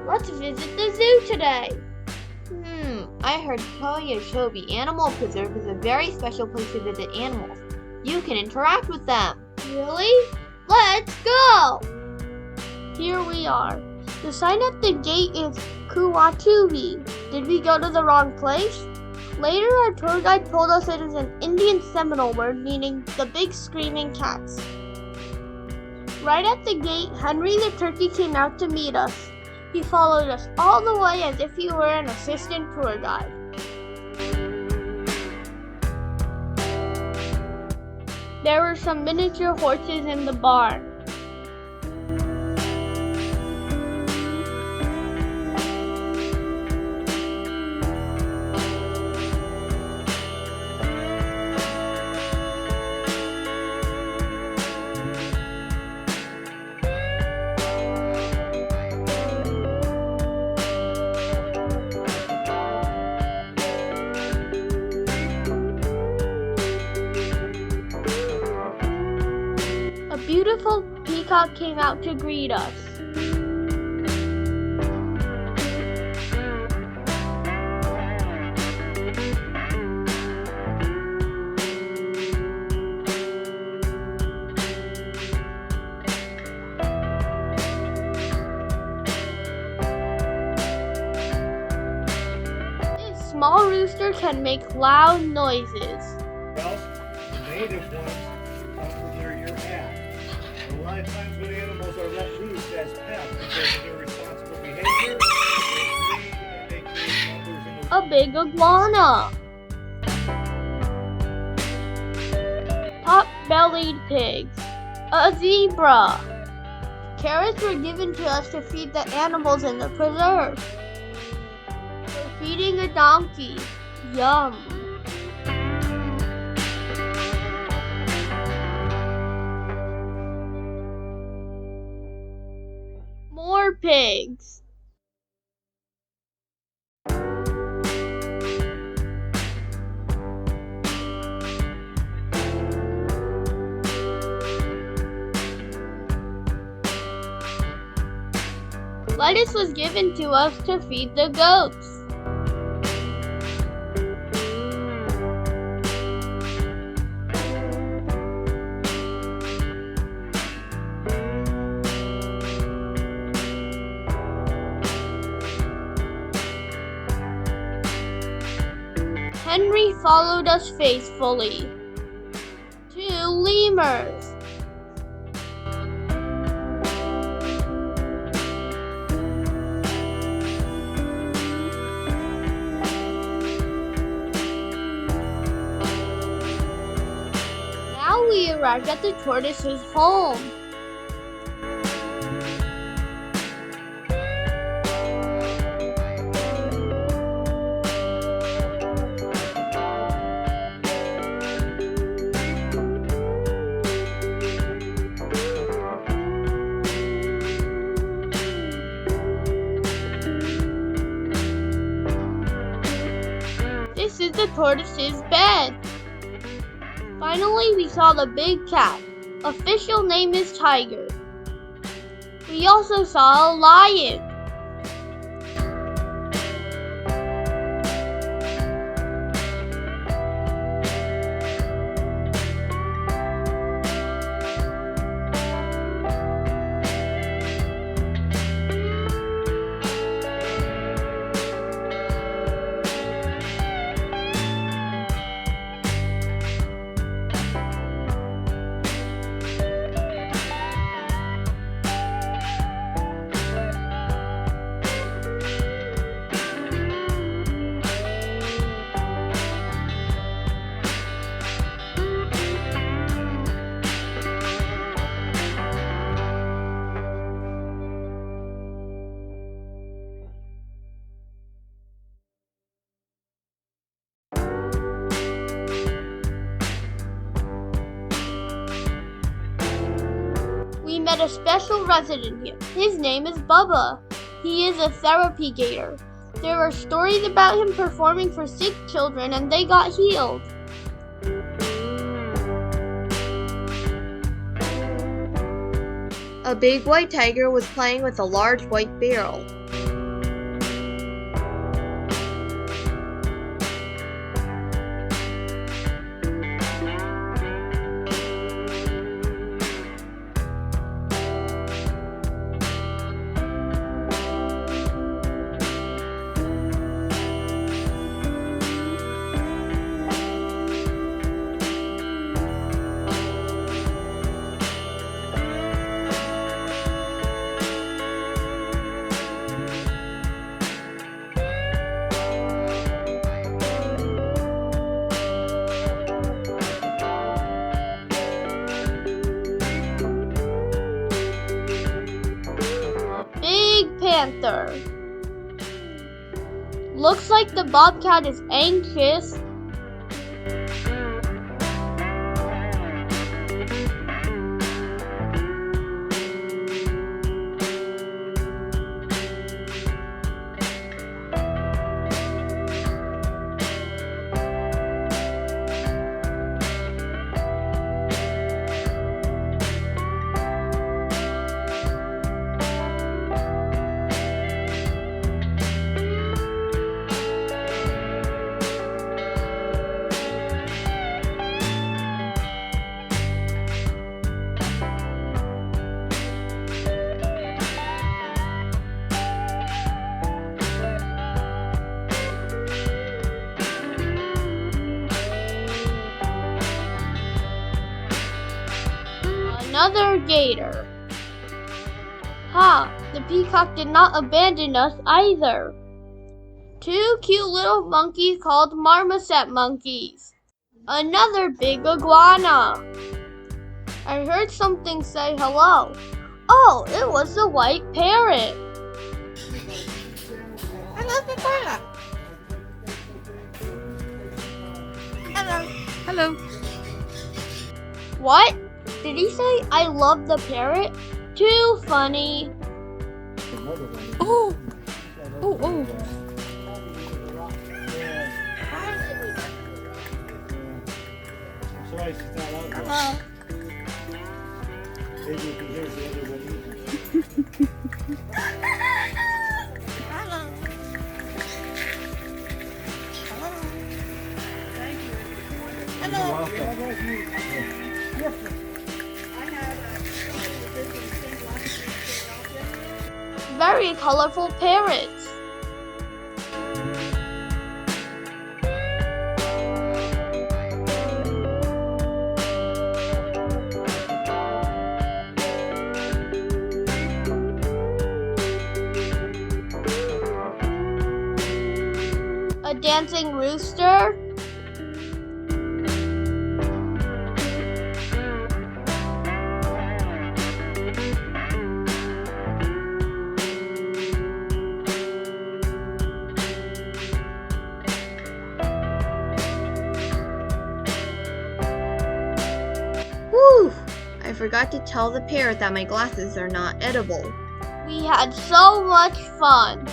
Let's visit the zoo today. I heard Kowiachobee Animal Preserve is a very special place to visit animals. You can interact with them. Really? Let's go! Here we are. The sign at the gate is Kowiachobee. Did we go to the wrong place? Later, our tour guide told us it is an Indian Seminole word meaning the big screaming cats. Right at the gate, Henry the turkey came out to meet us. He followed us all the way as if he were an assistant tour guide. There were some miniature horses in the barn. A beautiful peacock came out to greet us. This small rooster can make loud noises. Well, the native ones come from where you're at. A lot of times when animals are let loose as pets because of their responsible behavior, they breed and they create numbers in the A big iguana. Pot-bellied pigs. A zebra. Carrots were given to us to feed the animals in the preserve. We're feeding a donkey. Yum. More pigs. Lettuce was given to us to feed the goats. Henry followed us faithfully. 2 lemurs. Now we arrived at the tortoise's home. This is the tortoise's bed. Finally, we saw the big cat. Official name is Tiger. We also saw a lion. We met a special resident here. His name is Bubba. He is a therapy gator. There are stories about him performing for sick children and they got healed. A big white tiger was playing with a large white barrel. either. Looks like the bobcat is anxious. Another gator. Ha! The peacock did not abandon us either. Two cute little monkeys called marmoset monkeys. Another big iguana. I heard something say hello. Oh, it was the white parrot. Hello, Papa. Hello. Hello. What? Did he say I love the parrot? Too funny. Oh. Oh, oh. I'm sorry she's not out there. Hello. Maybe you can hear the other one. Hello. Hello. Very colorful parrots. A dancing rooster. Whew! I forgot to tell the parrot that my glasses are not edible. We had so much fun.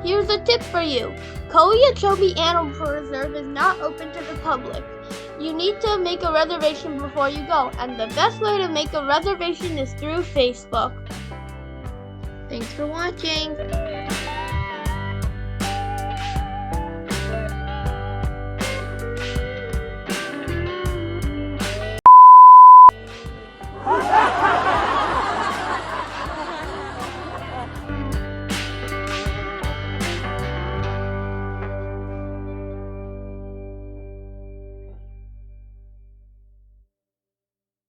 Here's a tip for you. Kowiachobee Animal Preserve is not open to the public. You need to make a reservation before you go, and the best way to make a reservation is through Facebook. Thanks for watching.